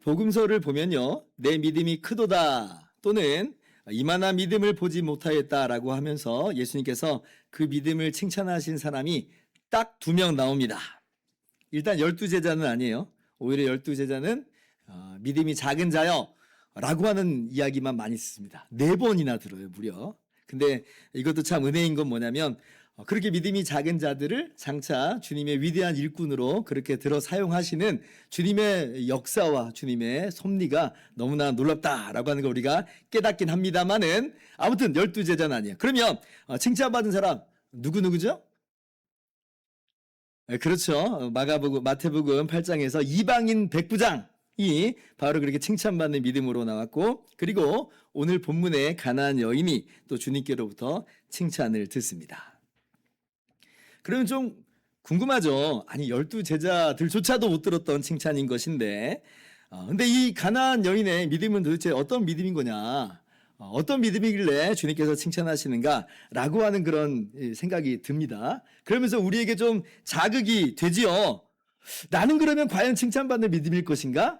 복음서를 보면요, 내 믿음이 크도다 또는 이만한 믿음을 보지 못하였다라고 하면서 예수님께서 그 믿음을 칭찬하신 사람이 딱 2명 나옵니다. 일단 12제자는 아니에요. 오히려 12제자는 믿음이 작은 자여 라고 하는 이야기만 많이 쓰습니다. 4번이나 들어요, 무려. 근데 이것도 참 은혜인 건 뭐냐면 그렇게 믿음이 작은 자들을 장차 주님의 위대한 일꾼으로 그렇게 들어 사용하시는 주님의 역사와 주님의 섭리가 너무나 놀랍다라고 하는 걸 우리가 깨닫긴 합니다만은 아무튼 12제자는 아니에요. 그러면 칭찬받은 사람 누구죠? 그렇죠. 마태복음 8장에서 이방인 백부장이 바로 그렇게 칭찬받는 믿음으로 나왔고, 그리고 오늘 본문의 가나안 여인이 또 주님께로부터 칭찬을 듣습니다. 그러면 좀 궁금하죠. 아니 12제자들조차도 못 들었던 칭찬인 것인데 근데 이 가나안 여인의 믿음은 도대체 어떤 믿음인 거냐, 어떤 믿음이길래 주님께서 칭찬하시는가라고 하는 그런 생각이 듭니다. 그러면서 우리에게 좀 자극이 되지요. 나는 그러면 과연 칭찬받는 믿음일 것인가?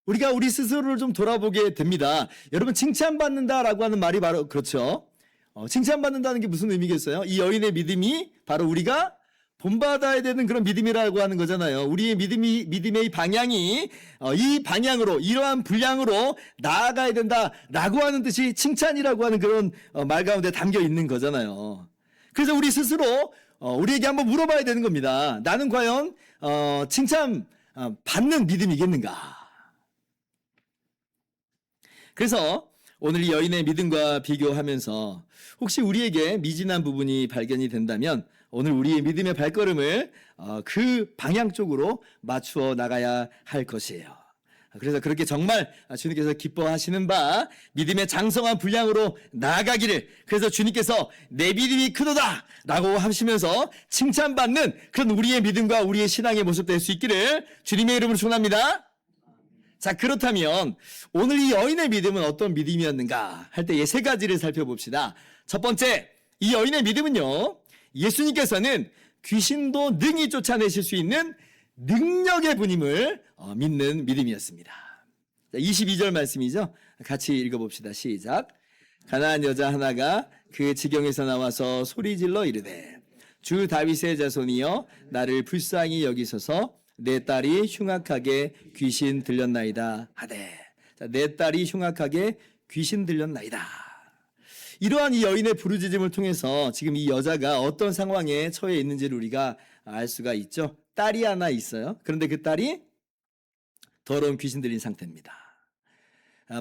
우리가 우리 스스로를 좀 돌아보게 됩니다. 여러분, 칭찬받는다라고 하는 말이 바로 그렇죠. 칭찬받는다는 게 무슨 의미겠어요? 이 여인의 믿음이 바로 우리가 본받아야 되는 그런 믿음이라고 하는 거잖아요. 우리의 믿음의 방향이 이 방향으로, 이러한 분량으로 나아가야 된다라고 하는 뜻이 칭찬이라고 하는 그런 말 가운데 담겨 있는 거잖아요. 그래서 우리 스스로 우리에게 한번 물어봐야 되는 겁니다. 나는 과연 칭찬 받는 믿음이겠는가? 그래서 오늘 이 여인의 믿음과 비교하면서 혹시 우리에게 미진한 부분이 발견이 된다면 오늘 우리의 믿음의 발걸음을 그 방향 쪽으로 맞추어 나가야 할 것이에요. 그래서 그렇게 정말 주님께서 기뻐하시는 바 믿음의 장성한 분량으로 나아가기를, 그래서 주님께서 내 믿음이 크도다 라고 하시면서 칭찬받는 그런 우리의 믿음과 우리의 신앙의 모습 될 수 있기를 주님의 이름으로 축원합니다. 자, 그렇다면 오늘 이 여인의 믿음은 어떤 믿음이었는가 할 때 3가지를 살펴봅시다. 첫 번째, 이 여인의 믿음은요, 예수님께서는 귀신도 능히 쫓아내실 수 있는 능력의 분임을 믿는 믿음이었습니다. 22절 말씀이죠. 같이 읽어봅시다. 시작. 가나안 여자 하나가 그 지경에서 나와서 소리질러 이르되 주 다윗의 자손이여 나를 불쌍히 여기소서, 내 딸이 흉악하게 귀신 들렸나이다 하되. 자, 내 딸이 흉악하게 귀신 들렸나이다. 이러한 이 여인의 부르짖음을 통해서 지금 이 여자가 어떤 상황에 처해 있는지를 우리가 알 수가 있죠. 딸이 하나 있어요. 그런데 그 딸이 더러운 귀신 들린 상태입니다.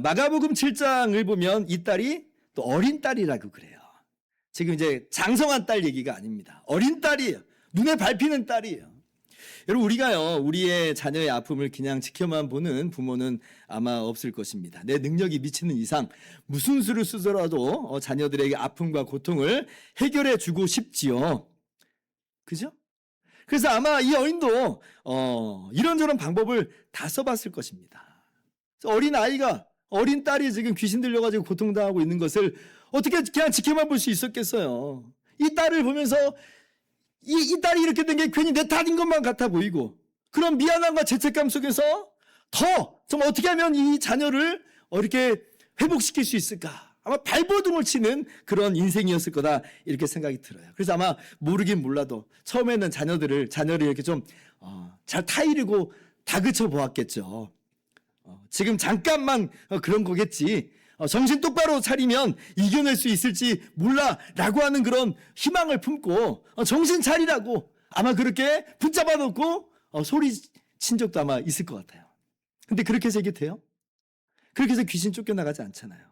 마가복음 7장을 보면 이 딸이 또 어린 딸이라고 그래요. 지금 이제 장성한 딸 얘기가 아닙니다. 어린 딸이에요. 눈에 밟히는 딸이에요. 여러분, 우리가요, 우리의 자녀의 아픔을 그냥 지켜만 보는 부모는 아마 없을 것입니다. 내 능력이 미치는 이상 무슨 수를 쓰더라도 자녀들에게 아픔과 고통을 해결해 주고 싶지요. 그죠? 그래서 아마 이 여인도 이런저런 방법을 다 써봤을 것입니다. 어린 아이가, 어린 딸이 지금 귀신 들려가지고 고통당하고 있는 것을 어떻게 그냥 지켜만 볼 수 있었겠어요. 이 딸을 보면서 이 딸이 이렇게 된 게 괜히 내 탓인 것만 같아 보이고, 그런 미안함과 죄책감 속에서 좀 어떻게 하면 이 자녀를 이렇게 회복시킬 수 있을까? 아마 발버둥을 치는 그런 인생이었을 거다, 이렇게 생각이 들어요. 그래서 아마 모르긴 몰라도 처음에는 자녀를 이렇게 좀 잘 타이르고 다그쳐 보았겠죠. 지금 잠깐만 그런 거겠지. 정신 똑바로 차리면 이겨낼 수 있을지 몰라라고 하는 그런 희망을 품고 정신 차리라고 아마 그렇게 붙잡아 놓고 소리친 적도 아마 있을 것 같아요. 근데 그렇게 해서 이게 돼요? 그렇게 해서 귀신 쫓겨나가지 않잖아요.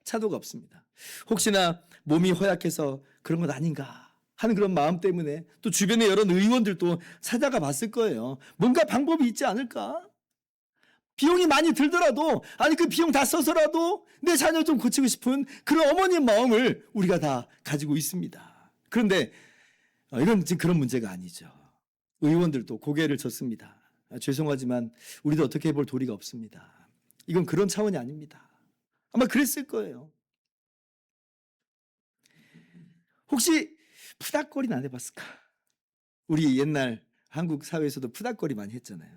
차도가 없습니다. 혹시나 몸이 허약해서 그런 것 아닌가 하는 그런 마음 때문에 또 주변의 여러 의원들도 찾아가 봤을 거예요. 뭔가 방법이 있지 않을까? 비용이 많이 들더라도, 아니 그 비용 다 써서라도 내 자녀 좀 고치고 싶은 그런 어머니의 마음을 우리가 다 가지고 있습니다. 그런데 이건 지금 그런 문제가 아니죠. 의원들도 고개를 젓습니다. 죄송하지만 우리도 어떻게 해볼 도리가 없습니다. 이건 그런 차원이 아닙니다. 아마 그랬을 거예요. 혹시 푸닥거리는 안 해봤을까? 우리 옛날 한국 사회에서도 푸닥거리 많이 했잖아요.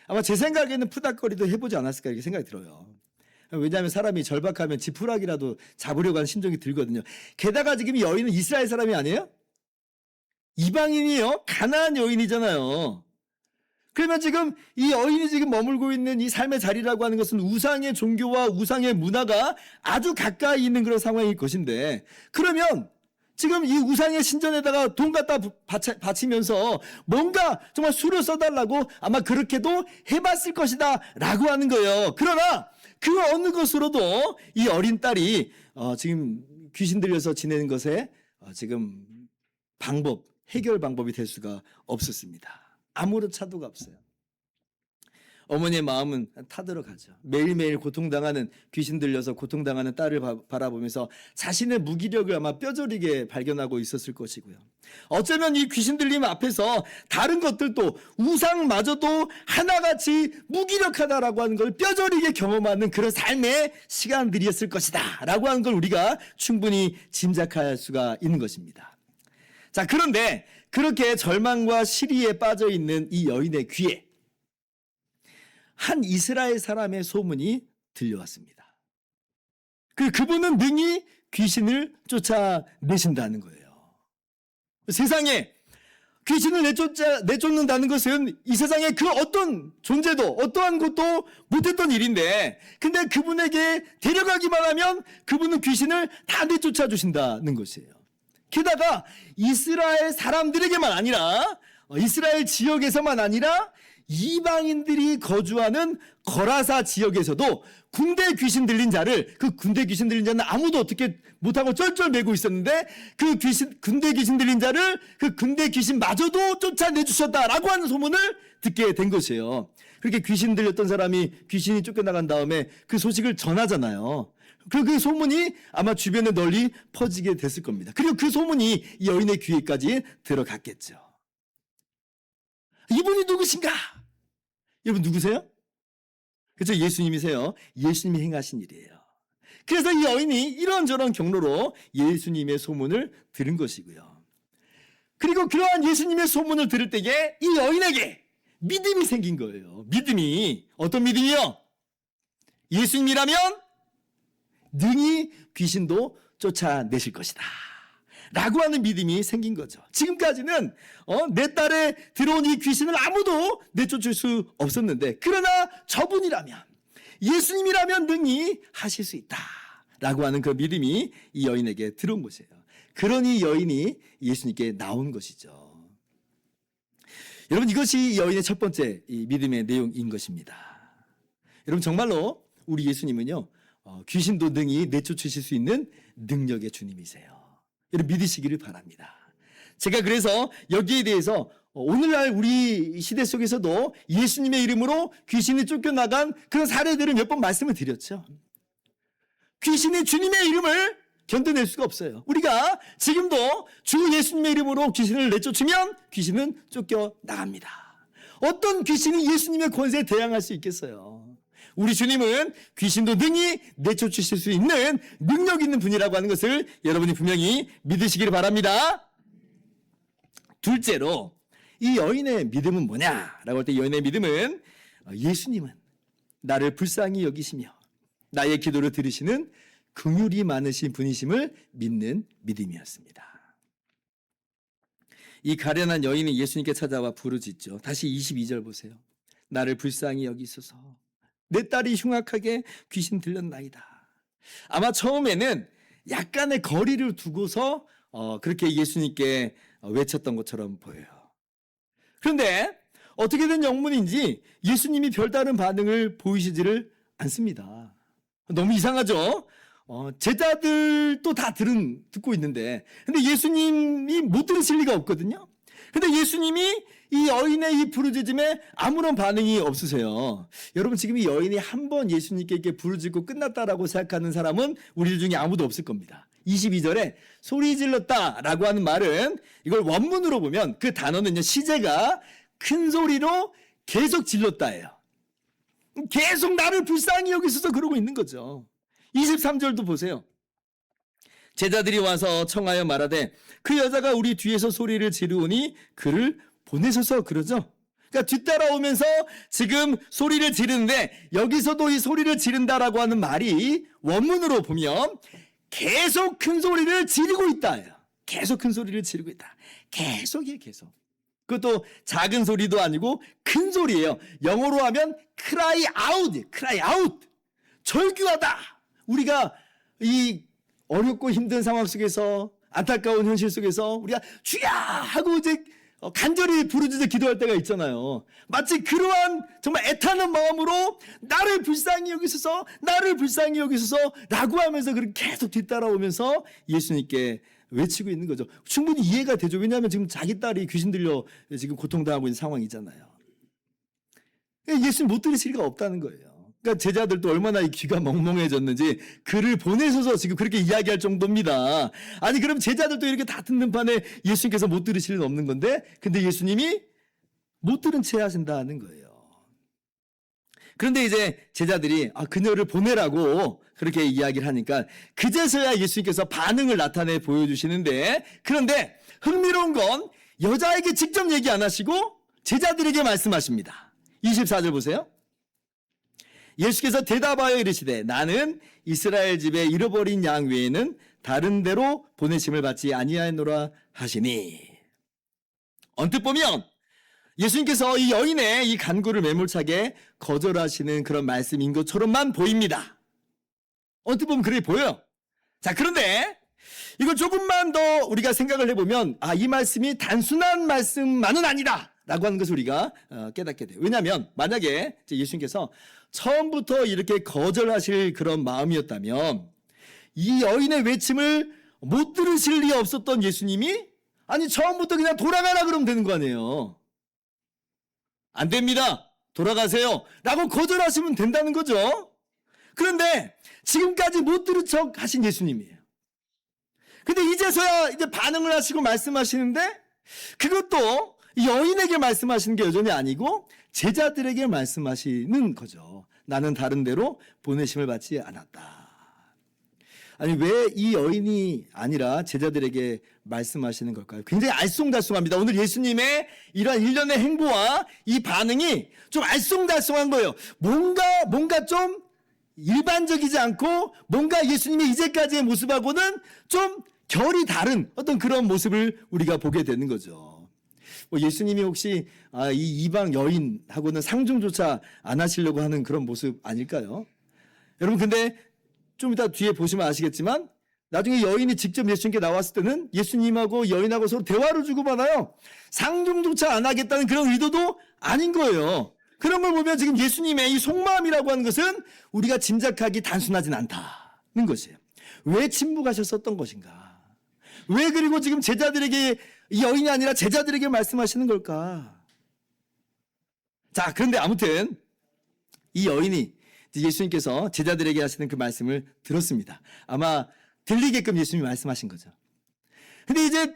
아마 제 생각에는 푸닥거리도 해보지 않았을까 이렇게 생각이 들어요. 왜냐하면 사람이 절박하면 지푸라기라도 잡으려고 하는 심정이 들거든요. 게다가 지금 이 여인은 이스라엘 사람이 아니에요? 이방인이에요. 가나안 여인이잖아요. 그러면 지금 이 여인이 지금 머물고 있는 이 삶의 자리라고 하는 것은 우상의 종교와 우상의 문화가 아주 가까이 있는 그런 상황일 것인데, 그러면 지금 이 우상의 신전에다가 돈 갖다 바치면서 뭔가 정말 수를 써달라고 아마 그렇게도 해봤을 것이다 라고 하는 거예요. 그러나 그 어느 것으로도 이 어린 딸이 지금 귀신 들려서 지내는 것에 지금 해결 방법이 될 수가 없었습니다. 아무런 차도가 없어요. 어머니의 마음은 타들어가죠. 매일매일 고통당하는, 귀신 들려서 고통당하는 딸을 바라보면서 자신의 무기력을 아마 뼈저리게 발견하고 있었을 것이고요. 어쩌면 이 귀신 들림 앞에서 다른 것들도, 우상마저도 하나같이 무기력하다라고 하는 걸 뼈저리게 경험하는 그런 삶의 시간들이었을 것이다 라고 하는 걸 우리가 충분히 짐작할 수가 있는 것입니다. 자, 그런데 그렇게 절망과 시리에 빠져 있는 이 여인의 귀에 한 이스라엘 사람의 소문이 들려왔습니다. 그분은 능히 귀신을 쫓아내신다는 거예요. 세상에 귀신을 내쫓는다는 것은 이 세상에 그 어떤 존재도 어떠한 것도 못했던 일인데, 근데 그분에게 데려가기만 하면 그분은 귀신을 다 내쫓아 주신다는 것이에요. 게다가 이스라엘 사람들에게만 아니라, 이스라엘 지역에서만 아니라 이방인들이 거주하는 거라사 지역에서도 군대 귀신 들린 자를, 그 군대 귀신 들린 자는 아무도 어떻게 못하고 쩔쩔매고 있었는데, 군대 귀신 들린 자를 그 군대 귀신마저도 쫓아내주셨다라고 하는 소문을 듣게 된 것이에요. 그렇게 귀신 들렸던 사람이 귀신이 쫓겨나간 다음에 그 소식을 전하잖아요. 그 소문이 아마 주변에 널리 퍼지게 됐을 겁니다. 그리고 그 소문이 이 여인의 귀에까지 들어갔겠죠. 이분이 누구신가? 여러분 누구세요? 그렇죠? 예수님이세요. 예수님이 행하신 일이에요. 그래서 이 여인이 이런저런 경로로 예수님의 소문을 들은 것이고요. 그리고 그러한 예수님의 소문을 들을 때에 이 여인에게 믿음이 생긴 거예요. 믿음이. 어떤 믿음이요? 예수님이라면 능히 귀신도 쫓아내실 것이다 라고 하는 믿음이 생긴 거죠. 지금까지는 내 딸에 들어온 이 귀신을 아무도 내쫓을 수 없었는데, 그러나 저분이라면, 예수님이라면 능히 하실 수 있다 라고 하는 그 믿음이 이 여인에게 들어온 것이에요. 그러니 여인이 예수님께 나온 것이죠. 여러분, 이것이 이 여인의 첫 번째 이 믿음의 내용인 것입니다. 여러분, 정말로 우리 예수님은요, 귀신도 능히 내쫓으실 수 있는 능력의 주님이세요. 여러분, 믿으시기를 바랍니다. 제가 그래서 여기에 대해서 오늘날 우리 시대 속에서도 예수님의 이름으로 귀신이 쫓겨나간 그런 사례들을 몇 번 말씀을 드렸죠. 귀신이 주님의 이름을 견뎌낼 수가 없어요. 우리가 지금도 주 예수님의 이름으로 귀신을 내쫓으면 귀신은 쫓겨나갑니다. 어떤 귀신이 예수님의 권세에 대항할 수 있겠어요? 우리 주님은 귀신도 능히 내쫓으실 수 있는 능력 있는 분이라고 하는 것을 여러분이 분명히 믿으시기를 바랍니다. 둘째로, 이 여인의 믿음은 뭐냐라고 할 때 여인의 믿음은 예수님은 나를 불쌍히 여기시며 나의 기도를 들으시는 긍휼이 많으신 분이심을 믿는 믿음이었습니다. 이 가련한 여인이 예수님께 찾아와 부르짖죠. 다시 22절 보세요. 나를 불쌍히 여기소서. 내 딸이 흉악하게 귀신 들렸나이다. 아마 처음에는 약간의 거리를 두고서 그렇게 예수님께 외쳤던 것처럼 보여요. 그런데 어떻게 된 영문인지 예수님이 별다른 반응을 보이시지를 않습니다. 너무 이상하죠? 제자들도 다 듣고 있는데, 근데 예수님이 못 들으실 리가 없거든요. 근데 예수님이 이 여인의 이 부르짖음에 아무런 반응이 없으세요. 여러분, 지금 이 여인이 한 번 예수님께 이렇게 부르짖고 끝났다라고 생각하는 사람은 우리들 중에 아무도 없을 겁니다. 22절에 소리 질렀다라고 하는 말은, 이걸 원문으로 보면 그 단어는요, 시제가 큰 소리로 계속 질렀다예요. 계속 나를 불쌍히 여기셔서 그러고 있는 거죠. 23절도 보세요. 제자들이 와서 청하여 말하되 그 여자가 우리 뒤에서 소리를 지르오니 그를 보내셔서 그러죠. 그러니까 뒤따라오면서 지금 소리를 지르는데 여기서도 이 소리를 지른다라고 하는 말이 원문으로 보면 계속 큰 소리를 지르고 있다. 계속 큰 소리를 지르고 있다. 계속이에요, 계속. 그것도 작은 소리도 아니고 큰 소리예요. 영어로 하면 cry out, cry out. 절규하다. 우리가 이 어렵고 힘든 상황 속에서 안타까운 현실 속에서 우리가 주야 하고 이제 간절히 부르짖어 기도할 때가 있잖아요. 마치 그러한 정말 애타는 마음으로 나를 불쌍히 여기소서, 나를 불쌍히 여기소서 라고 하면서 그렇게 계속 뒤따라오면서 예수님께 외치고 있는 거죠. 충분히 이해가 되죠. 왜냐하면 지금 자기 딸이 귀신 들려 지금 고통당하고 있는 상황이잖아요. 예수님 못 들으실 리가 없다는 거예요. 그러니까 제자들도 얼마나 이 귀가 멍멍해졌는지 글을 보내셔서 지금 그렇게 이야기할 정도입니다. 아니 그럼 제자들도 이렇게 다 듣는 판에 예수님께서 못 들으실 리는 없는 건데 근데 예수님이 못 들은 채 하신다는 거예요. 그런데 이제 제자들이 그녀를 보내라고 그렇게 이야기를 하니까 그제서야 예수님께서 반응을 나타내 보여주시는데 그런데 흥미로운 건 여자에게 직접 얘기 안 하시고 제자들에게 말씀하십니다. 24절 보세요. 예수께서 대답하여 이르시되 나는 이스라엘 집에 잃어버린 양 외에는 다른 데로 보내심을 받지 아니하노라 하시니. 언뜻 보면 예수님께서 이 여인의 이 간구를 매몰차게 거절하시는 그런 말씀인 것처럼만 보입니다. 언뜻 보면 그렇게 보여요. 자, 그런데 이걸 조금만 더 우리가 생각을 해보면 이 말씀이 단순한 말씀만은 아니다 라고 하는 것을 우리가 깨닫게 돼요. 왜냐하면 만약에 예수님께서 처음부터 이렇게 거절하실 그런 마음이었다면 이 여인의 외침을 못 들으실 리 없었던 예수님이 처음부터 그냥 돌아가라 그러면 되는 거 아니에요. 안 됩니다. 돌아가세요. 라고 거절하시면 된다는 거죠. 그런데 지금까지 못 들은 척 하신 예수님이에요. 근데 이제서야 이제 반응을 하시고 말씀하시는데 그것도 여인에게 말씀하시는 게 여전히 아니고 제자들에게 말씀하시는 거죠. 나는 다른 데로 보내심을 받지 않았다. 아니 왜 이 여인이 아니라 제자들에게 말씀하시는 걸까요? 굉장히 알쏭달쏭합니다. 오늘 예수님의 이러한 일련의 행보와 이 반응이 좀 알쏭달쏭한 거예요. 뭔가 좀 일반적이지 않고 뭔가 예수님의 이제까지의 모습하고는 좀 결이 다른 어떤 그런 모습을 우리가 보게 되는 거죠. 예수님이 혹시 이 이방 여인하고는 상종조차 안 하시려고 하는 그런 모습 아닐까요? 여러분 근데 좀 이따 뒤에 보시면 아시겠지만 나중에 여인이 직접 예수님께 나왔을 때는 예수님하고 여인하고 서로 대화를 주고받아요. 상종조차 안 하겠다는 그런 의도도 아닌 거예요. 그런 걸 보면 지금 예수님의 이 속마음이라고 하는 것은 우리가 짐작하기 단순하진 않다는 것이에요. 왜 침묵하셨었던 것인가? 왜 그리고 지금 제자들에게 이 여인이 아니라 제자들에게 말씀하시는 걸까? 자, 그런데 아무튼 이 여인이 예수님께서 제자들에게 하시는 그 말씀을 들었습니다. 아마 들리게끔 예수님이 말씀하신 거죠. 근데 이제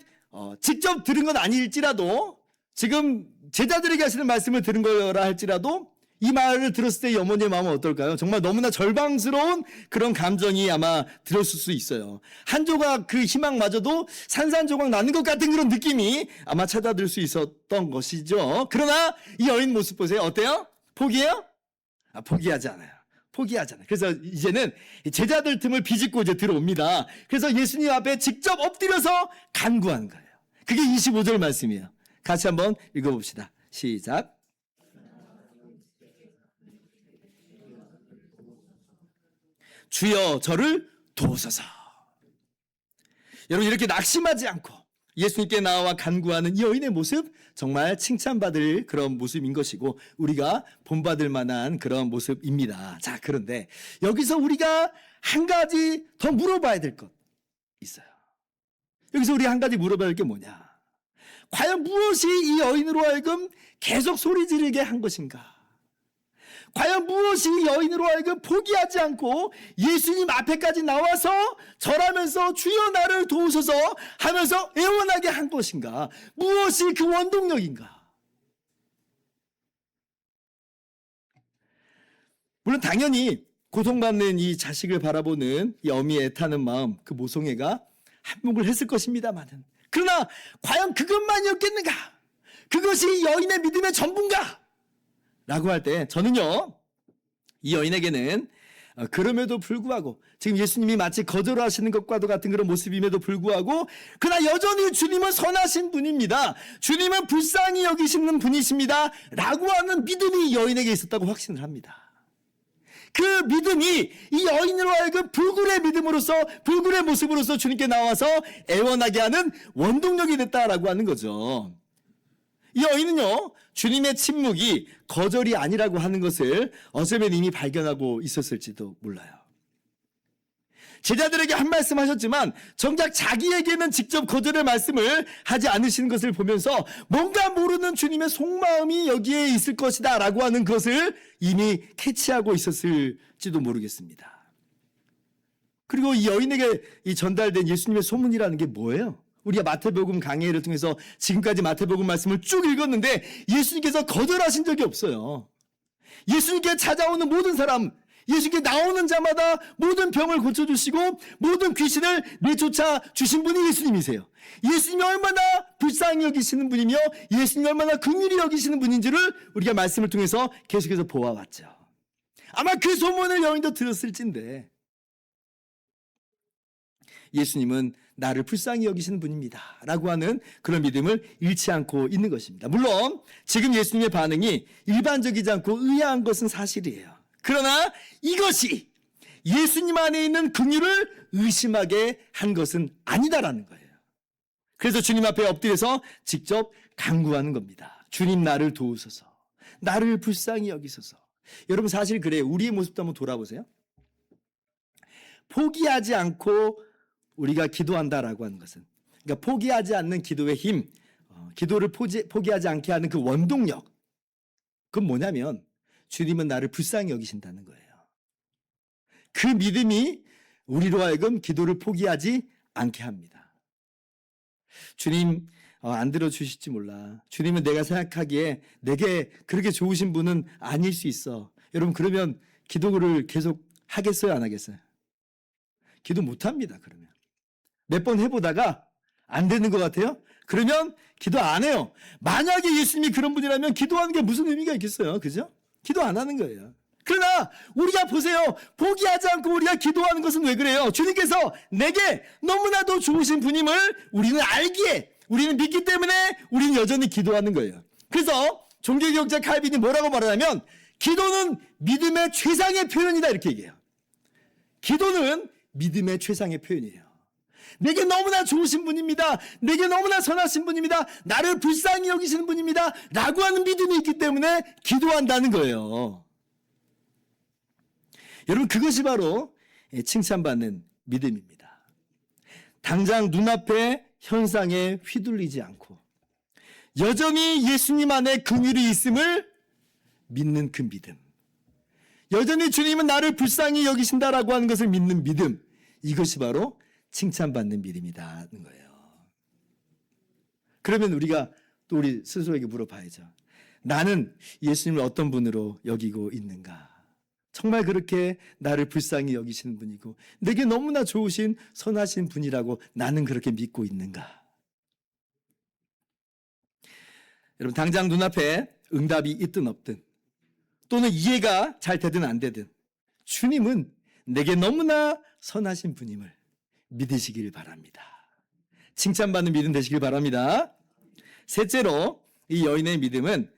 직접 들은 건 아닐지라도 지금 제자들에게 하시는 말씀을 들은 거라 할지라도 이 말을 들었을 때 이 어머니의 마음은 어떨까요? 정말 너무나 절망스러운 그런 감정이 아마 들었을 수 있어요. 한 조각 그 희망마저도 산산조각 나는 것 같은 그런 느낌이 아마 찾아들 수 있었던 것이죠. 그러나 이 여인 모습 보세요. 어때요? 포기해요? 포기하지 않아요. 포기하지 않아요. 그래서 이제는 제자들 틈을 비집고 이제 들어옵니다. 그래서 예수님 앞에 직접 엎드려서 간구하는 거예요. 그게 25절 말씀이에요. 같이 한번 읽어봅시다. 시작. 주여 저를 도우소서. 여러분 이렇게 낙심하지 않고 예수님께 나와 간구하는 이 여인의 모습 정말 칭찬받을 그런 모습인 것이고 우리가 본받을 만한 그런 모습입니다. 자, 그런데 여기서 우리가 한 가지 더 물어봐야 될 것 있어요. 여기서 우리 한 가지 물어봐야 할 게 뭐냐? 과연 무엇이 이 여인으로 하여금 계속 소리 지르게 한 것인가? 과연 무엇이 여인으로 하여금 포기하지 않고 예수님 앞에까지 나와서 절하면서 주여 나를 도우소서 하면서 애원하게 한 것인가? 무엇이 그 원동력인가? 물론 당연히 고통받는 이 자식을 바라보는 이 어미의 애타는 마음, 그 모성애가 한몫을 했을 것입니다만은 그러나 과연 그것만이었겠는가? 그것이 여인의 믿음의 전부인가? 라고 할 때 저는요, 이 여인에게는 그럼에도 불구하고 지금 예수님이 마치 거절하시는 것과도 같은 그런 모습임에도 불구하고 그러나 여전히 주님은 선하신 분입니다. 주님은 불쌍히 여기시는 분이십니다. 라고 하는 믿음이 여인에게 있었다고 확신을 합니다. 그 믿음이 이 여인으로 하여금 불굴의 믿음으로서 불굴의 모습으로서 주님께 나와서 애원하게 하는 원동력이 됐다라고 하는 거죠. 이 여인은요, 주님의 침묵이 거절이 아니라고 하는 것을 어쩌면 이미 발견하고 있었을지도 몰라요. 제자들에게 한 말씀 하셨지만 정작 자기에게는 직접 거절의 말씀을 하지 않으시는 것을 보면서 뭔가 모르는 주님의 속마음이 여기에 있을 것이다 라고 하는 것을 이미 캐치하고 있었을지도 모르겠습니다. 그리고 이 여인에게 이 전달된 예수님의 소문이라는 게 뭐예요? 우리가 마태복음 강해를 통해서 지금까지 마태복음 말씀을 쭉 읽었는데 예수님께서 거절하신 적이 없어요. 예수님께 찾아오는 모든 사람, 예수님께 나오는 자마다 모든 병을 고쳐주시고 모든 귀신을 내쫓아 주신 분이 예수님이세요. 예수님이 얼마나 불쌍히 여기시는 분이며 예수님이 얼마나 긍휼히 여기시는 분인지를 우리가 말씀을 통해서 계속해서 보아왔죠. 아마 그 소문을 여인도 들었을진데 예수님은 나를 불쌍히 여기시는 분입니다 라고 하는 그런 믿음을 잃지 않고 있는 것입니다. 물론 지금 예수님의 반응이 일반적이지 않고 의아한 것은 사실이에요. 그러나 이것이 예수님 안에 있는 긍휼을 의심하게 한 것은 아니다라는 거예요. 그래서 주님 앞에 엎드려서 직접 간구하는 겁니다. 주님, 나를 도우소서. 나를 불쌍히 여기소서. 여러분, 사실 그래요. 우리의 모습도 한번 돌아보세요. 포기하지 않고 우리가 기도한다라고 하는 것은, 그러니까 포기하지 않는 기도의 힘, 기도를 포기하지 않게 하는 그 원동력, 그건 뭐냐면 주님은 나를 불쌍히 여기신다는 거예요. 그 믿음이 우리로 하여금 기도를 포기하지 않게 합니다. 주님 안 들어주실지 몰라. 주님은 내가 생각하기에 내게 그렇게 좋으신 분은 아닐 수 있어. 여러분, 그러면 기도를 계속 하겠어요, 안 하겠어요? 기도 못합니다. 그러면 몇 번 해보다가 안 되는 것 같아요? 그러면 기도 안 해요. 만약에 예수님이 그런 분이라면 기도하는 게 무슨 의미가 있겠어요? 그죠? 기도 안 하는 거예요. 그러나 우리가 보세요. 포기하지 않고 우리가 기도하는 것은 왜 그래요? 주님께서 내게 너무나도 좋으신 분임을 우리는 알기에, 우리는 믿기 때문에 우리는 여전히 기도하는 거예요. 그래서 종교개혁자 칼빈이 뭐라고 말하냐면 기도는 믿음의 최상의 표현이다 이렇게 얘기해요. 기도는 믿음의 최상의 표현이에요. 내게 너무나 좋으신 분입니다. 내게 너무나 선하신 분입니다. 나를 불쌍히 여기시는 분입니다. 라고 하는 믿음이 있기 때문에 기도한다는 거예요. 여러분, 그것이 바로 칭찬받는 믿음입니다. 당장 눈앞의 현상에 휘둘리지 않고 여전히 예수님 안에 긍휼이 있음을 믿는 그 믿음, 여전히 주님은 나를 불쌍히 여기신다라고 하는 것을 믿는 믿음, 이것이 바로 칭찬받는 믿음이다는 거예요. 그러면 우리가 또 우리 스스로에게 물어봐야죠. 나는 예수님을 어떤 분으로 여기고 있는가? 정말 그렇게 나를 불쌍히 여기시는 분이고 내게 너무나 좋으신 선하신 분이라고 나는 그렇게 믿고 있는가? 여러분, 당장 눈앞에 응답이 있든 없든 또는 이해가 잘 되든 안 되든 주님은 내게 너무나 선하신 분임을 믿으시길 바랍니다. 칭찬받는 믿음 되시길 바랍니다. 셋째로 이 여인의 믿음은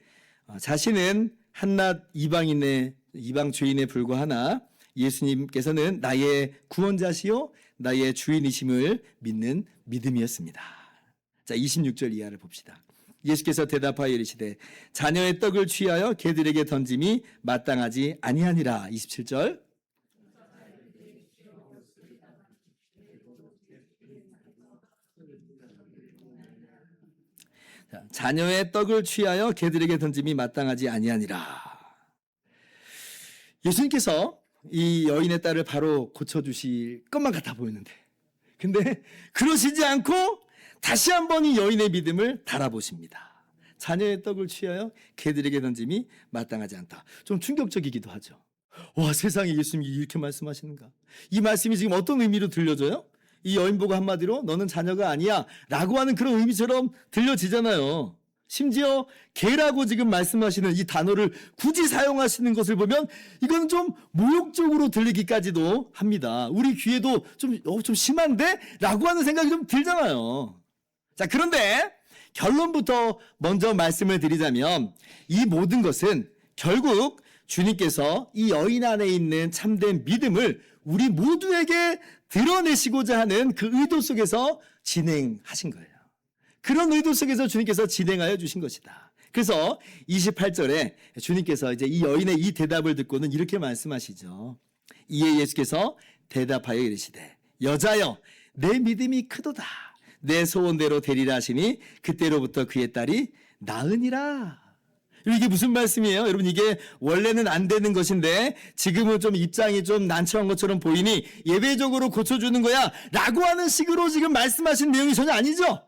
자신은 한낱 이방 주인에 불과하나 예수님께서는 나의 구원자시요 나의 주인이심을 믿는 믿음이었습니다. 자, 26절 이하를 봅시다. 예수께서 대답하여 이르시되 자녀의 떡을 취하여 개들에게 던짐이 마땅하지 아니하니라. 27절. 자녀의 떡을 취하여 개들에게 던짐이 마땅하지 아니하니라. 예수님께서 이 여인의 딸을 바로 고쳐주실 것만 같아 보이는데, 근데 그러시지 않고 다시 한번 이 여인의 믿음을 달아보십니다. 자녀의 떡을 취하여 개들에게 던짐이 마땅하지 않다. 좀 충격적이기도 하죠. 와, 세상에 예수님이 이렇게 말씀하시는가? 이 말씀이 지금 어떤 의미로 들려져요? 이 여인 보고 한마디로 너는 자녀가 아니야 라고 하는 그런 의미처럼 들려지잖아요. 심지어 개라고 지금 말씀하시는 이 단어를 굳이 사용하시는 것을 보면 이건 좀 모욕적으로 들리기까지도 합니다. 우리 귀에도 좀 심한데? 라고 하는 생각이 좀 들잖아요. 자, 그런데 결론부터 먼저 말씀을 드리자면 이 모든 것은 결국 주님께서 이 여인 안에 있는 참된 믿음을 우리 모두에게 드러내시고자 하는 그 의도 속에서 진행하신 거예요. 그런 의도 속에서 주님께서 진행하여 주신 것이다. 그래서 28절에 주님께서 이제 이 여인의 이 대답을 듣고는 이렇게 말씀하시죠. 이에 예수께서 대답하여 이르시되 여자여 내 믿음이 크도다. 내 소원대로 되리라 하시니 그때로부터 그의 딸이 나으니라. 이게 무슨 말씀이에요? 여러분, 이게 원래는 안 되는 것인데 지금은 좀 입장이 좀 난처한 것처럼 보이니 예외적으로 고쳐주는 거야 라고 하는 식으로 지금 말씀하신 내용이 전혀 아니죠.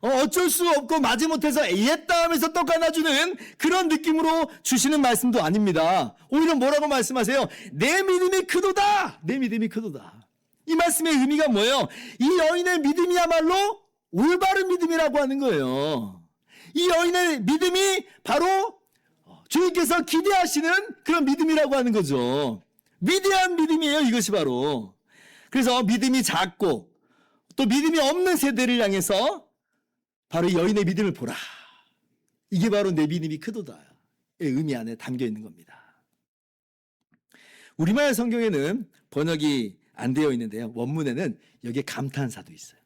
어쩔 수 없고 마지못해서 예했다 하면서 떡 하나 주는 그런 느낌으로 주시는 말씀도 아닙니다. 오히려 뭐라고 말씀하세요? 내 믿음이 크도다. 내 믿음이 크도다. 이 말씀의 의미가 뭐예요? 이 여인의 믿음이야말로 올바른 믿음이라고 하는 거예요. 이 여인의 믿음이 바로 주님께서 기대하시는 그런 믿음이라고 하는 거죠. 위대한 믿음이에요, 이것이 바로. 그래서 믿음이 작고 또 믿음이 없는 세대를 향해서 바로 여인의 믿음을 보라. 이게 바로 내 믿음이 크도다의 의미 안에 담겨 있는 겁니다. 우리말 성경에는 번역이 안 되어 있는데요. 원문에는 여기에 감탄사도 있어요.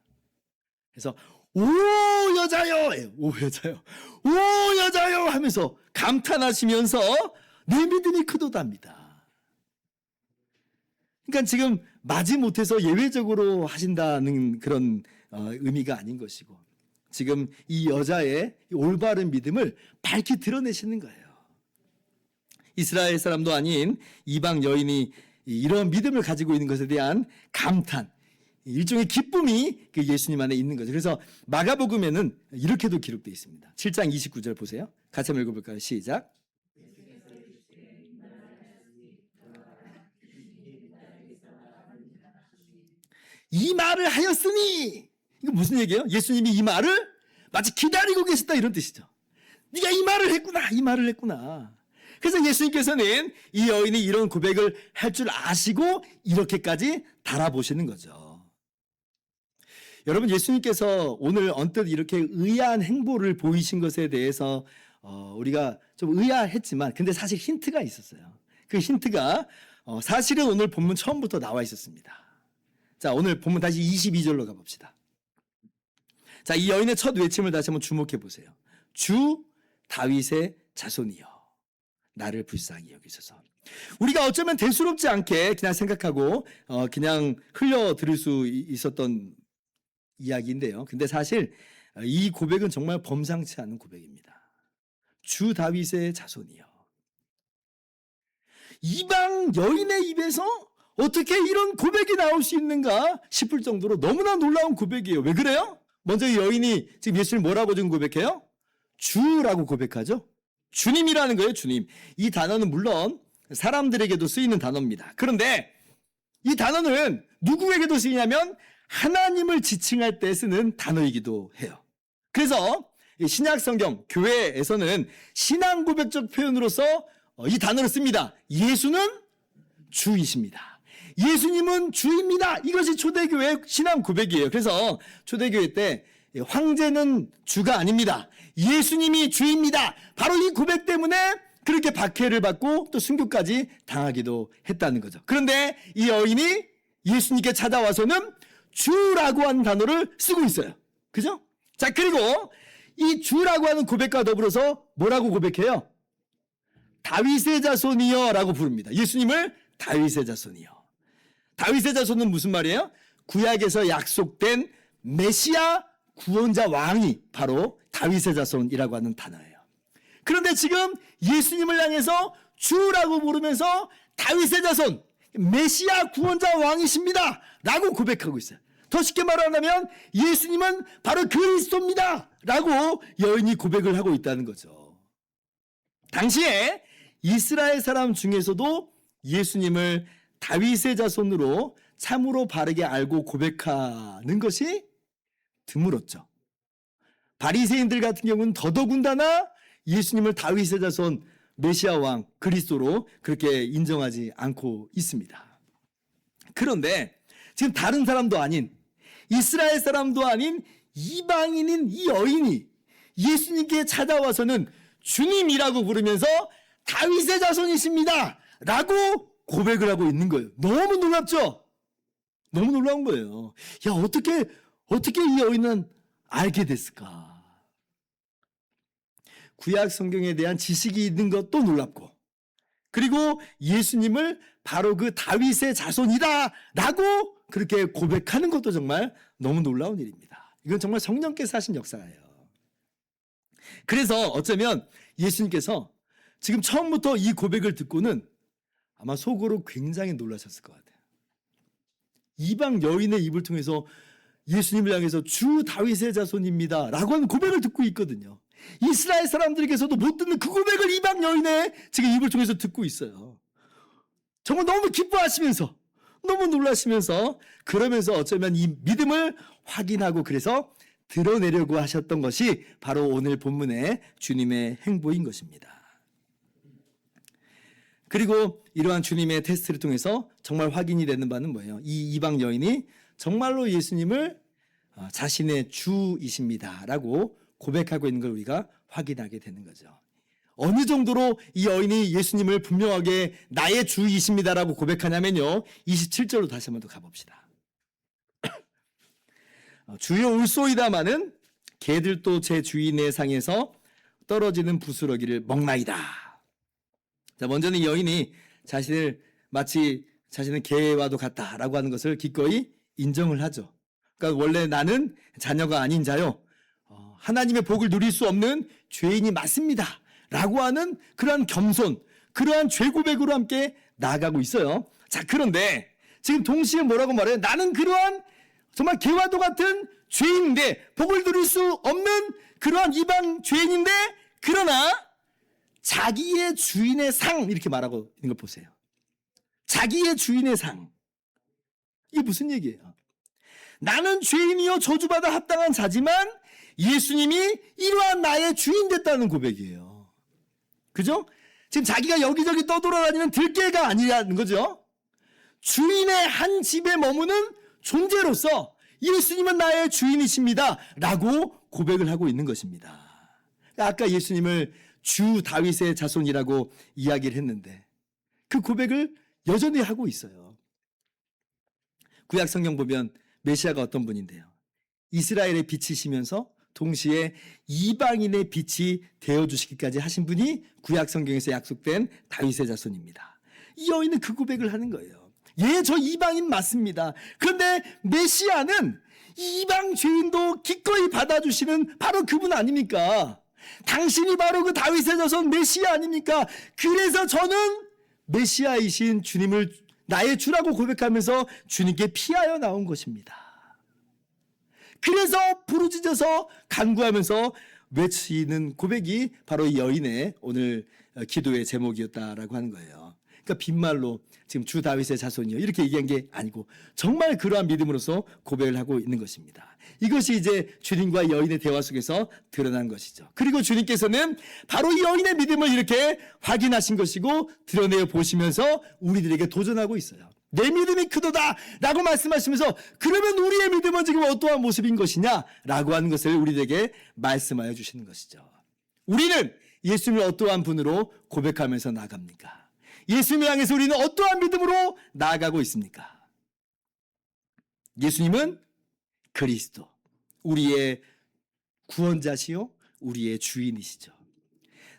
그래서 오 여자여, 오 여자여, 오 여자여 하면서 감탄하시면서 내 믿음이 크도다입니다. 그러니까 지금 마지못해서 예외적으로 하신다는 그런 의미가 아닌 것이고 지금 이 여자의 올바른 믿음을 밝히 드러내시는 거예요. 이스라엘 사람도 아닌 이방 여인이 이런 믿음을 가지고 있는 것에 대한 감탄, 일종의 기쁨이 그 예수님 안에 있는 거죠. 그래서 마가복음에는 이렇게도 기록되어 있습니다. 7장 29절 보세요. 같이 한번 읽어볼까요? 시작. 이 말을 하였으니, 이거 무슨 얘기예요? 예수님이 이 말을 마치 기다리고 계셨다 이런 뜻이죠. 네가 이 말을 했구나, 이 말을 했구나. 그래서 예수님께서는 이 여인이 이런 고백을 할 줄 아시고 이렇게까지 달아보시는 거죠. 여러분, 예수님께서 오늘 언뜻 이렇게 의아한 행보를 보이신 것에 대해서 우리가 좀 의아했지만 근데 사실 힌트가 있었어요. 그 힌트가 사실은 오늘 본문 처음부터 나와 있었습니다. 자, 오늘 본문 다시 22절로 가봅시다. 자, 이 여인의 첫 외침을 다시 한번 주목해 보세요. 주 다윗의 자손이여 나를 불쌍히 여기소서. 우리가 어쩌면 대수롭지 않게 그냥 생각하고 그냥 흘려 들을 수 있었던 이야기인데요. 근데 사실 이 고백은 정말 범상치 않은 고백입니다. 주 다윗의 자손이여. 이방 여인의 입에서 어떻게 이런 고백이 나올 수 있는가 싶을 정도로 너무나 놀라운 고백이에요. 왜 그래요? 먼저 이 여인이 지금 예수님 뭐라고 지금 고백해요? 주라고 고백하죠. 주님이라는 거예요, 주님. 이 단어는 물론 사람들에게도 쓰이는 단어입니다. 그런데 이 단어는 누구에게도 쓰이냐면 하나님을 지칭할 때 쓰는 단어이기도 해요. 그래서 신약 성경, 교회에서는 신앙 고백적 표현으로서 이 단어를 씁니다. 예수는 주이십니다. 예수님은 주입니다. 이것이 초대교회 신앙 고백이에요. 그래서 초대교회 때 황제는 주가 아닙니다. 예수님이 주입니다. 바로 이 고백 때문에 그렇게 박해를 받고 또 순교까지 당하기도 했다는 거죠. 그런데 이 여인이 예수님께 찾아와서는 주라고 하는 단어를 쓰고 있어요. 그죠? 자, 그리고 이 주라고 하는 고백과 더불어서 뭐라고 고백해요? 다윗의 자손이여 라고 부릅니다. 예수님을 다윗의 자손이여. 다윗의 자손은 무슨 말이에요? 구약에서 약속된 메시아 구원자 왕이 바로 다윗의 자손이라고 하는 단어예요. 그런데 지금 예수님을 향해서 주라고 부르면서 다윗의 자손, 메시아 구원자 왕이십니다 라고 고백하고 있어요. 더 쉽게 말하면 예수님은 바로 그리스도입니다 라고 여인이 고백을 하고 있다는 거죠. 당시에 이스라엘 사람 중에서도 예수님을 다윗의 자손으로 참으로 바르게 알고 고백하는 것이 드물었죠. 바리새인들 같은 경우는 더더군다나 예수님을 다윗의 자손 메시아 왕 그리스도로 그렇게 인정하지 않고 있습니다. 그런데 지금 다른 사람도 아닌 이스라엘 사람도 아닌 이방인인 이 여인이 예수님께 찾아와서는 주님이라고 부르면서 다윗의 자손이십니다 라고 고백을 하고 있는 거예요. 너무 놀랍죠? 너무 놀라운 거예요. 야, 어떻게 이 여인은 알게 됐을까? 구약 성경에 대한 지식이 있는 것도 놀랍고, 그리고 예수님을 바로 그 다윗의 자손이다 라고 그렇게 고백하는 것도 정말 너무 놀라운 일입니다. 이건 정말 성령께서 하신 역사예요. 그래서 어쩌면 예수님께서 지금 처음부터 이 고백을 듣고는 아마 속으로 굉장히 놀라셨을 것 같아요. 이방 여인의 입을 통해서 예수님을 향해서 주 다윗의 자손입니다 라고 하는 고백을 듣고 있거든요. 이스라엘 사람들에게서도 못 듣는 그 고백을 이방 여인의 지금 입을 통해서 듣고 있어요. 정말 너무 기뻐하시면서, 너무 놀라시면서, 그러면서 어쩌면 이 믿음을 확인하고 그래서 드러내려고 하셨던 것이 바로 오늘 본문의 주님의 행보인 것입니다. 그리고 이러한 주님의 테스트를 통해서 정말 확인이 되는 바는 뭐예요? 이 이방 여인이 정말로 예수님을 자신의 주이십니다라고 고백하고 있는 걸 우리가 확인하게 되는 거죠. 어느 정도로 이 여인이 예수님을 분명하게 나의 주이십니다라고 고백하냐면요. 27절로 다시 한번 더 가봅시다. 주여 울소이다마는 개들도 제 주인의 상에서 떨어지는 부스러기를 먹나이다. 자, 먼저는 이 여인이 자신을 마치 자신은 개와도 같다라고 하는 것을 기꺼이 인정을 하죠. 그러니까 원래 나는 자녀가 아닌 자요. 하나님의 복을 누릴 수 없는 죄인이 맞습니다. 라고 하는 그러한 겸손, 그러한 죄고백으로 함께 나아가고 있어요. 자, 그런데 지금 동시에 뭐라고 말해요? 나는 그러한 정말 개와도 같은 죄인인데, 복을 누릴 수 없는 그러한 이방 죄인인데, 그러나 자기의 주인의 상, 이렇게 말하고 있는 걸 보세요. 자기의 주인의 상. 이게 무슨 얘기예요? 나는 죄인이요 저주받아 합당한 자지만 예수님이 이러한 나의 주인 됐다는 고백이에요. 그죠? 지금 자기가 여기저기 떠돌아다니는 들개가 아니라는 거죠. 주인의 한 집에 머무는 존재로서 예수님은 나의 주인이십니다 라고 고백을 하고 있는 것입니다. 아까 예수님을 주 다윗의 자손이라고 이야기를 했는데 그 고백을 여전히 하고 있어요. 구약 성경 보면 메시아가 어떤 분인데요? 이스라엘의 빛이시면서 동시에 이방인의 빛이 되어주시기까지 하신 분이 구약 성경에서 약속된 다윗의 자손입니다. 이 여인은 그 고백을 하는 거예요. 예, 저 이방인 맞습니다. 그런데 메시아는 이방 죄인도 기꺼이 받아주시는 바로 그분 아닙니까? 당신이 바로 그 다윗의 자손 메시아 아닙니까? 그래서 저는 메시아이신 주님을 나의 주라고 고백하면서 주님께 피하여 나온 것입니다. 그래서 부르짖어서 간구하면서 외치는 고백이 바로 이 여인의 오늘 기도의 제목이었다라고 하는 거예요. 그러니까 빈말로 지금 주 다윗의 자손이요 이렇게 얘기한 게 아니고 정말 그러한 믿음으로서 고백을 하고 있는 것입니다. 이것이 이제 주님과 여인의 대화 속에서 드러난 것이죠. 그리고 주님께서는 바로 이 여인의 믿음을 이렇게 확인하신 것이고 드러내어 보시면서 우리들에게 도전하고 있어요. 내 믿음이 크도다 라고 말씀하시면서 그러면 우리의 믿음은 지금 어떠한 모습인 것이냐 라고 하는 것을 우리에게 말씀하여 주시는 것이죠. 우리는 예수님을 어떠한 분으로 고백하면서 나아갑니까? 예수님을 향해서 우리는 어떠한 믿음으로 나아가고 있습니까? 예수님은 그리스도, 우리의 구원자시요 우리의 주인이시죠.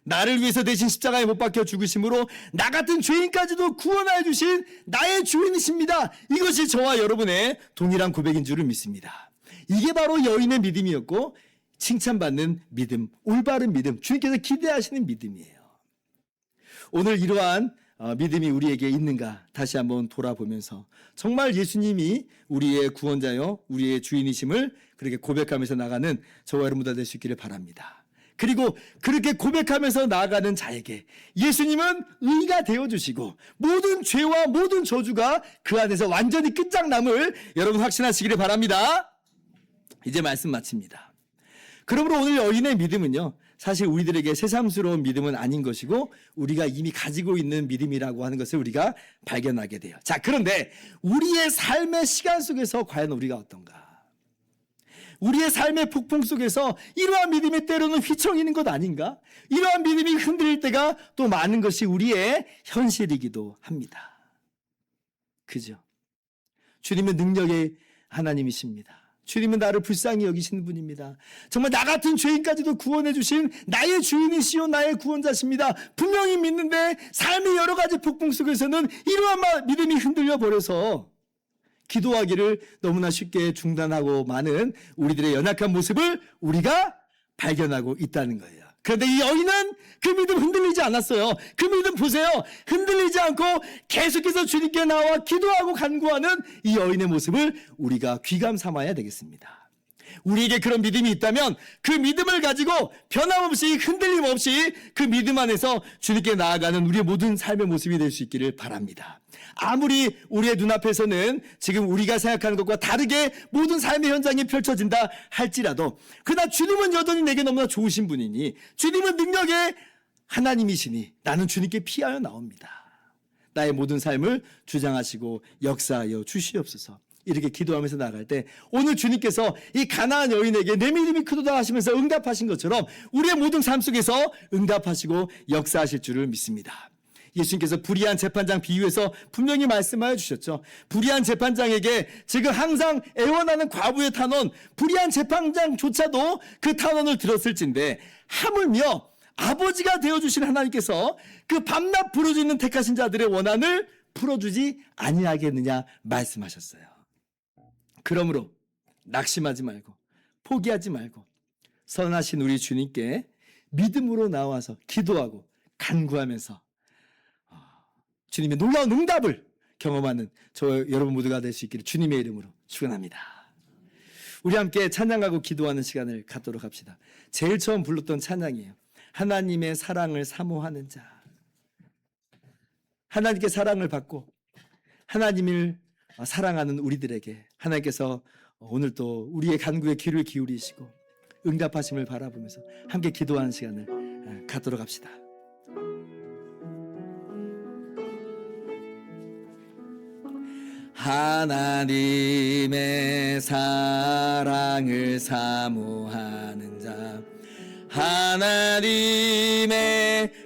나를 위해서 대신 십자가에 못 박혀 죽으심으로 나 같은 죄인까지도 구원하여 주신 나의 주인이십니다. 이것이 저와 여러분의 동일한 고백인 줄을 믿습니다. 이게 바로 여인의 믿음이었고 칭찬받는 믿음, 올바른 믿음, 주님께서 기대하시는 믿음이에요. 오늘 이러한 믿음이 우리에게 있는가 다시 한번 돌아보면서 정말 예수님이 우리의 구원자요 우리의 주인이심을 그렇게 고백하면서 나가는 저와 여러분 다 될 수 있기를 바랍니다. 그리고 그렇게 고백하면서 나아가는 자에게 예수님은 의가 되어주시고 모든 죄와 모든 저주가 그 안에서 완전히 끝장남을 여러분 확신하시기를 바랍니다. 이제 말씀 마칩니다. 그러므로 오늘 여인의 믿음은요, 사실 우리들에게 새삼스러운 믿음은 아닌 것이고 우리가 이미 가지고 있는 믿음이라고 하는 것을 우리가 발견하게 돼요. 자, 그런데 우리의 삶의 시간 속에서 과연 우리가 어떤가? 우리의 삶의 폭풍 속에서 이러한 믿음이 때로는 휘청이는 것 아닌가? 이러한 믿음이 흔들릴 때가 또 많은 것이 우리의 현실이기도 합니다. 그죠? 주님은 능력의 하나님이십니다. 주님은 나를 불쌍히 여기시는 분입니다. 정말 나 같은 죄인까지도 구원해 주신 나의 주인이시요 나의 구원자십니다. 분명히 믿는데 삶의 여러 가지 폭풍 속에서는 이러한 믿음이 흔들려 버려서 기도하기를 너무나 쉽게 중단하고 많은 우리들의 연약한 모습을 우리가 발견하고 있다는 거예요. 그런데 이 여인은 그 믿음 흔들리지 않았어요. 그 믿음 보세요. 흔들리지 않고 계속해서 주님께 나와 기도하고 간구하는 이 여인의 모습을 우리가 귀감 삼아야 되겠습니다. 우리에게 그런 믿음이 있다면 그 믿음을 가지고 변함없이 흔들림 없이 그 믿음 안에서 주님께 나아가는 우리의 모든 삶의 모습이 될 수 있기를 바랍니다. 아무리 우리의 눈앞에서는 지금 우리가 생각하는 것과 다르게 모든 삶의 현장이 펼쳐진다 할지라도 그러나 주님은 여전히 내게 너무나 좋으신 분이니 주님은 능력의 하나님이시니 나는 주님께 피하여 나옵니다. 나의 모든 삶을 주장하시고 역사하여 주시옵소서. 이렇게 기도하면서 나아갈 때 오늘 주님께서 이 가나안 여인에게 내 믿음이 크도다 하시면서 응답하신 것처럼 우리의 모든 삶 속에서 응답하시고 역사하실 줄을 믿습니다. 예수님께서 불의한 재판장 비유에서 분명히 말씀하여 주셨죠. 불의한 재판장에게 지금 항상 애원하는 과부의 탄원, 불의한 재판장조차도 그 탄원을 들었을진데 하물며 아버지가 되어주신 하나님께서 그 밤낮 부르짖는 택하신 자들의 원한을 풀어주지 아니하겠느냐 말씀하셨어요. 그러므로 낙심하지 말고 포기하지 말고 선하신 우리 주님께 믿음으로 나와서 기도하고 간구하면서 주님의 놀라운 응답을 경험하는 저 여러분 모두가 될 수 있기를 주님의 이름으로 축원합니다. 우리 함께 찬양하고 기도하는 시간을 갖도록 합시다. 제일 처음 불렀던 찬양이에요. 하나님의 사랑을 사모하는 자. 하나님께 사랑을 받고 하나님을 사랑하는 우리들에게 하나님께서 오늘 또 우리의 간구에 귀를 기울이시고 응답하심을 바라보면서 함께 기도하는 시간을 갖도록 합시다. 하나님의 사랑을 사모하는 자, 하나님의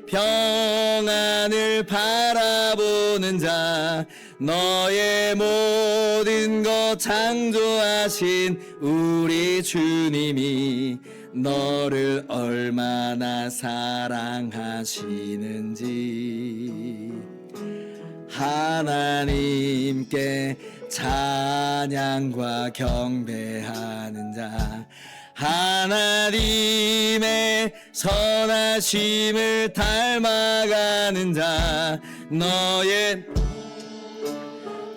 평안을 바라보는 자, 너의 모든 것 창조하신 우리 주님이 너를 얼마나 사랑하시는지 하나님께 찬양과 경배하는 자, 하나님의 선하심을 닮아가는 자, 너의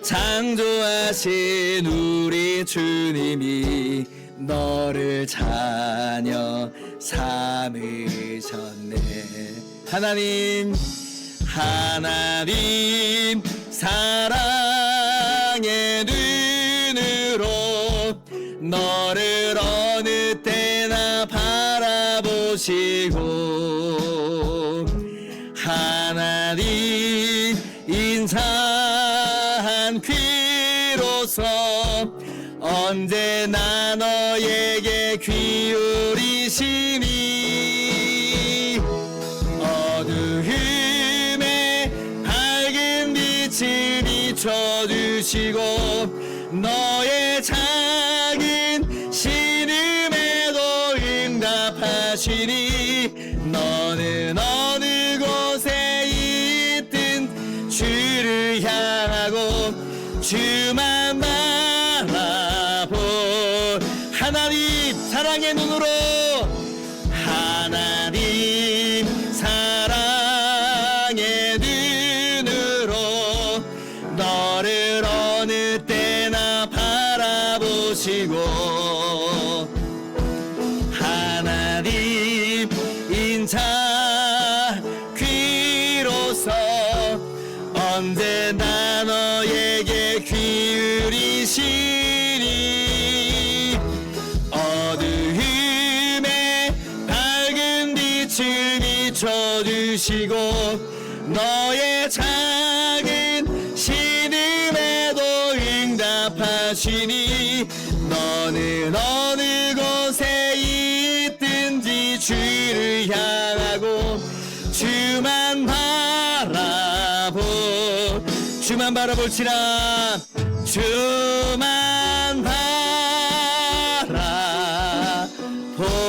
창조하신 우리 주님이 너를 자녀 삼으셨네. 하나님 사랑의 눈으로 너를 어느 때나 바라보시고 하나님 인자한 귀로서 언제나 너에게 기울이시니 어두움에 밝은 빛을 비춰주시고 너의 작은 신음에도 응답하시니 너는 어느 곳에 있든 주를 향하고 주만 바라보 하나님 사랑의 눈으로 하나님 사랑의 눈으로 너를 어느 때나 바라보시고 하나님 인자 귀로서 언제나 너에게 기울이시니 어두움에 붙여주시고 너의 작은 신음에도 응답하시니 너는 어느 곳에 있든지 주를 향하고 주만 바라볼지라 주만 바라보